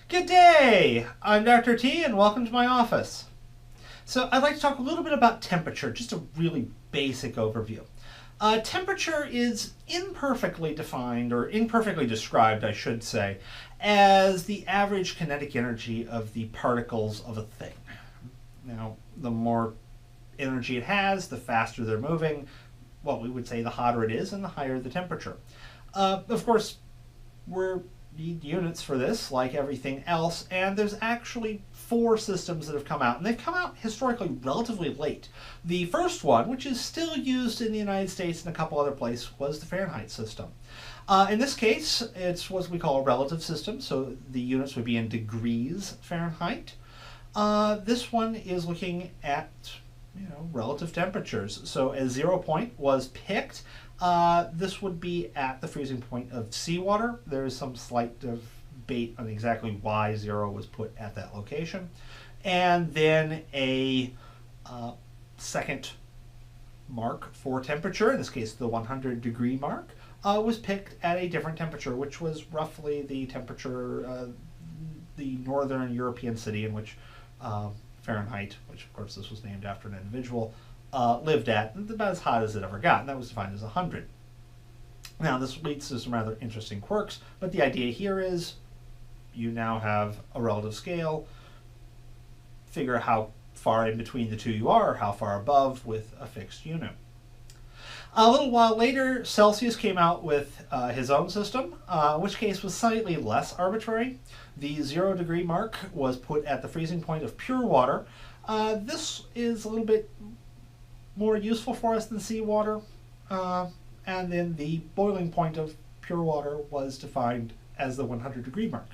Good day! I'm Dr. T and welcome to my office. So I'd like to talk a little bit about temperature, just a really basic overview. Temperature is imperfectly defined, or imperfectly described, I should say, as the average kinetic energy of the particles of a thing. Now, the more energy it has, the faster they're moving. Well, we would say the hotter it is and the higher the temperature. Of course, we need units for this, like everything else, and there's actually 4 systems that have come out, and they've come out historically relatively late. The first one, which is still used in the United States and a couple other places, was the Fahrenheit system. In this case, it's what we call a relative system, so the units would be in degrees Fahrenheit. This one is looking at relative temperatures. So a 0 point was picked. This would be at the freezing point of seawater. There is some slight debate on exactly why 0 was put at that location. And then a second mark for temperature, in this case the 100-degree mark, was picked at a different temperature, which was roughly the temperature the northern European city in which Fahrenheit, which of course this was named after an individual, lived at, about as hot as it ever got, and that was defined as 100. Now this leads to some rather interesting quirks, but the idea here is you now have a relative scale, figure how far in between the two you are, or how far above, with a fixed unit. A little while later, Celcius came out with his own system, which case was slightly less arbitrary. The 0-degree mark was put at the freezing point of pure water. This is a little bit more useful for us than seawater. And then the boiling point of pure water was defined as the 100-degree mark.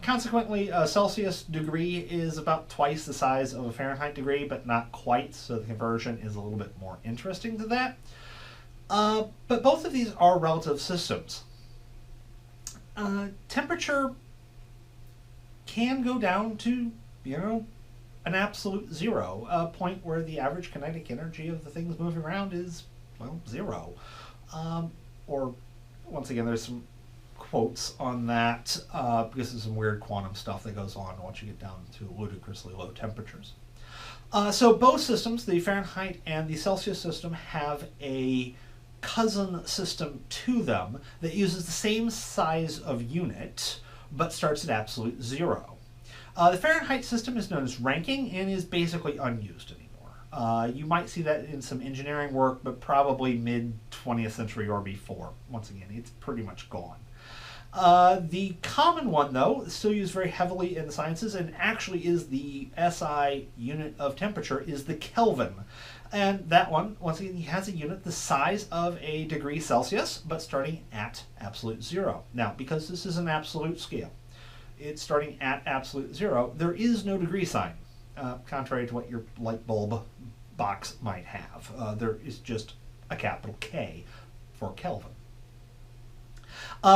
Consequently, a Celsius degree is about twice the size of a Fahrenheit degree, but not quite, so the conversion is a little bit more interesting to that. But both of these are relative systems. Temperature can go down to, an absolute 0, a point where the average kinetic energy of the things moving around is, 0. Or, once again, there's some quotes on that because there's some weird quantum stuff that goes on once you get down to ludicrously low temperatures. So both systems, the Fahrenheit and the Celsius system, have a cousin system to them that uses the same size of unit but starts at absolute 0. The Fahrenheit system is known as ranking and is basically unused anymore. You might see that in some engineering work, but probably mid-20th century or before. Once again, it's pretty much gone. The common one, though, still used very heavily in the sciences and actually is the SI unit of temperature, is the Kelvin. And that one, once again, has a unit the size of a degree Celsius, but starting at absolute 0. Now, because this is an absolute scale, it's starting at absolute 0, there is no degree sign, contrary to what your light bulb box might have. There is just a capital K for Kelvin.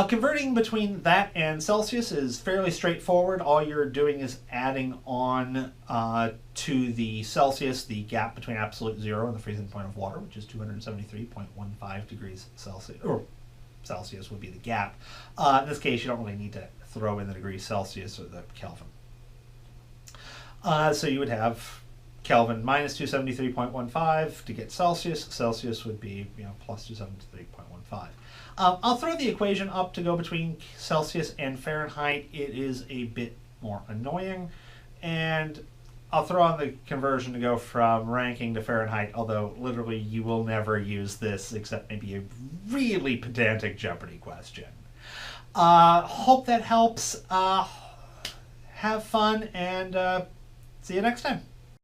Converting between that and Celsius is fairly straightforward. All you're doing is adding on to the Celsius the gap between absolute 0 and the freezing point of water, which is 273.15 degrees Celsius, or Celsius would be the gap. In this case, you don't really need to throw in the degrees Celsius or the Kelvin. So you would have Kelvin minus 273.15 to get Celsius. Celsius would be plus 273.15. I'll throw the equation up to go between Celsius and Fahrenheit. It is a bit more annoying. And I'll throw on the conversion to go from ranking to Fahrenheit, although literally you will never use this except maybe a really pedantic Jeopardy question. Hope that helps. Have fun, and see you next time.